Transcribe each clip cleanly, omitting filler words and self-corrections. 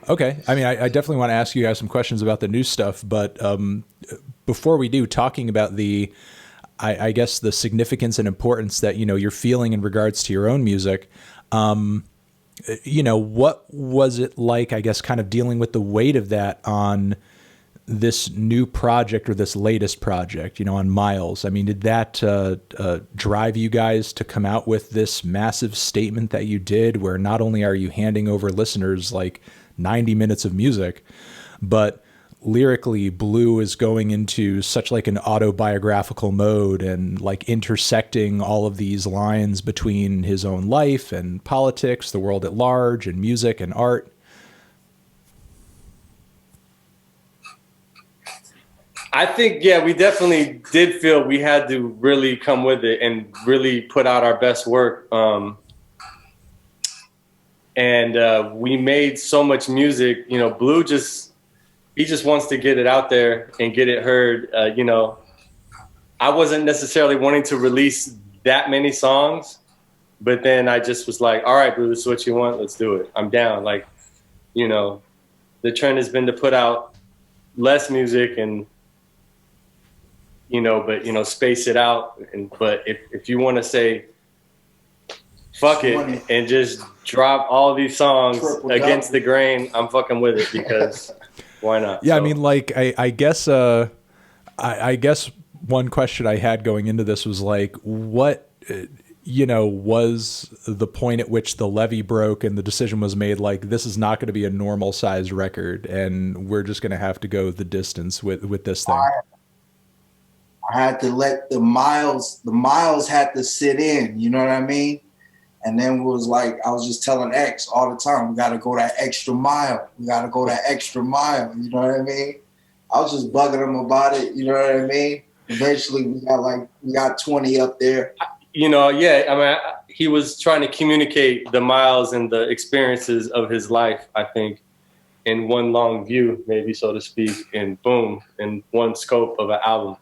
Okay. I mean, I definitely want to ask you guys some questions about the new stuff, but before we do, talking about I guess the significance and importance that you're feeling in regards to your own music. What was it like? I guess kind of dealing with the weight of that on this new project or this latest project, on Miles. I mean, did that drive you guys to come out with this massive statement that you did, where not only are you handing over listeners like 90 minutes of music, but lyrically Blue is going into such like an autobiographical mode and like intersecting all of these lines between his own life and politics, the world at large, and music and art? I think, yeah, we definitely did feel we had to really come with it and really put out our best work. And we made so much music. Blue he just wants to get it out there and get it heard. I wasn't necessarily wanting to release that many songs, but then I just was like, all right, Blue, this is what you want. Let's do it. I'm down. Like, the trend has been to put out less music and, but space it out. But if you want to say fuck it and just drop all these songs against the grain, I'm fucking with it, because why not? Yeah, so. I mean, like, I guess I guess one question I had going into this was like, what was the point at which the levee broke and the decision was made, like, this is not going to be a normal sized record and we're just going to have to go the distance with this thing? I had to let the miles had to sit in, you know what I mean? And then it was like, I was just telling X all the time, we got to go that extra mile. We got to go that extra mile, you know what I mean? I was just bugging him about it, you know what I mean? Eventually we got 20 up there. Yeah, I mean, he was trying to communicate the miles and the experiences of his life, I think, in one long view, maybe, so to speak, and boom, in one scope of an album.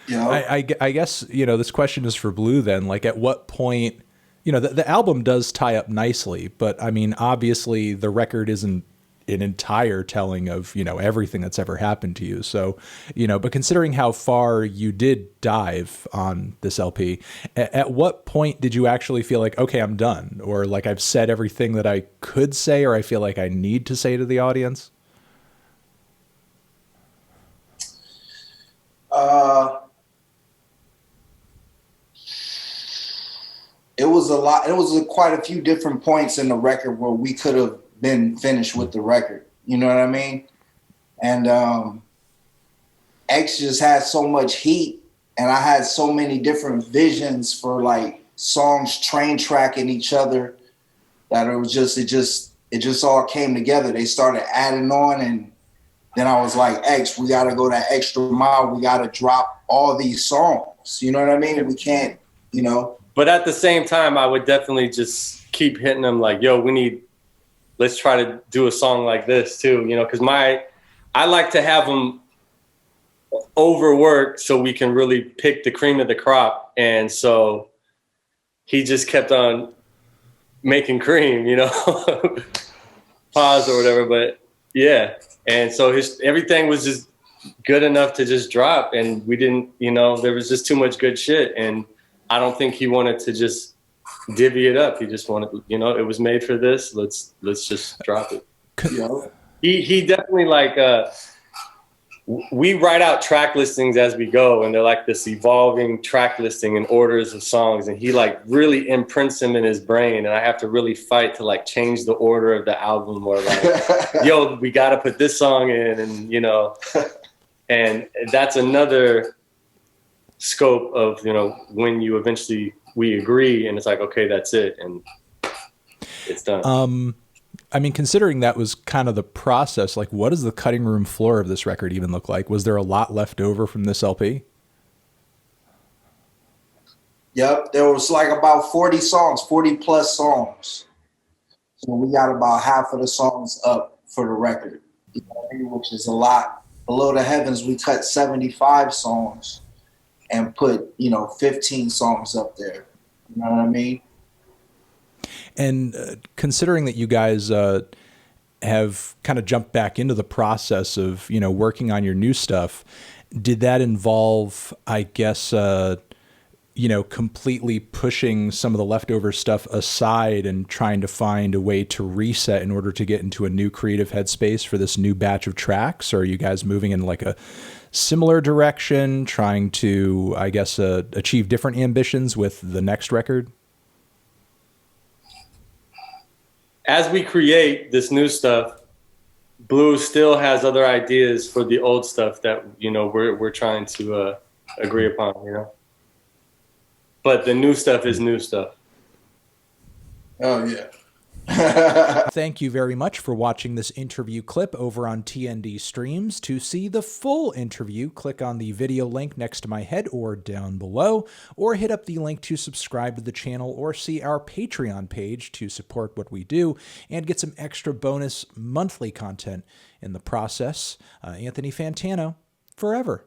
I guess, this question is for Blue then. Like, at what point, the album does tie up nicely, but I mean, obviously the record isn't an entire telling of, everything that's ever happened to you. So, but considering how far you did dive on this LP, at what point did you actually feel like, okay, I'm done? Or like, I've said everything that I could say, or I feel like I need to say to the audience? It was a lot. It was quite a few different points in the record where we could have been finished with the record. You know what I mean? And X just had so much heat, and I had so many different visions for like songs train tracking each other that it just all came together. They started adding on, and then I was like, X, we got to go that extra mile. We got to drop all these songs. You know what I mean? We can't, But at the same time, I would definitely just keep hitting them like, yo, let's try to do a song like this too, because I like to have them overworked so we can really pick the cream of the crop. And so he just kept on making cream, pause or whatever. But yeah. And so everything was just good enough to just drop. And we didn't, there was just too much good shit. And I don't think he wanted to just divvy it up. He just wanted, it was made for this. Let's just drop it. He definitely we write out track listings as we go, and they're like this evolving track listing and orders of songs, and he really imprints them in his brain, and I have to really fight to change the order of the album, or yo, we got to put this song in, and and that's another scope of when you eventually we agree and it's like, okay, that's it, and it's done. I mean, considering that was kind of the process, what does the cutting room floor of this record even look like? Was there a lot left over from this LP? Yep, there was about 40 songs, 40 plus songs. So we got about half of the songs up for the record, which is a lot. Below the Heavens, we cut 75 songs and put 15 songs up there. You know what I mean? And considering that you guys have kind of jumped back into the process of, you know, working on your new stuff. Did that involve, I guess, you know, completely pushing some of the leftover stuff aside and trying to find a way to reset in order to get into a new creative headspace for this new batch of tracks? Or are you guys moving in like a similar direction, trying to, I guess, achieve different ambitions with the next record? As we create this new stuff, Blue still has other ideas for the old stuff that, you know, we're trying to agree upon, you know. But the new stuff is new stuff. Oh yeah. Thank you very much for watching this interview clip over on TND Streams. To see the full interview, click on the video link next to my head or down below, or hit up the link to subscribe to the channel or see our Patreon page to support what we do and get some extra bonus monthly content in the process. Anthony Fantano, forever.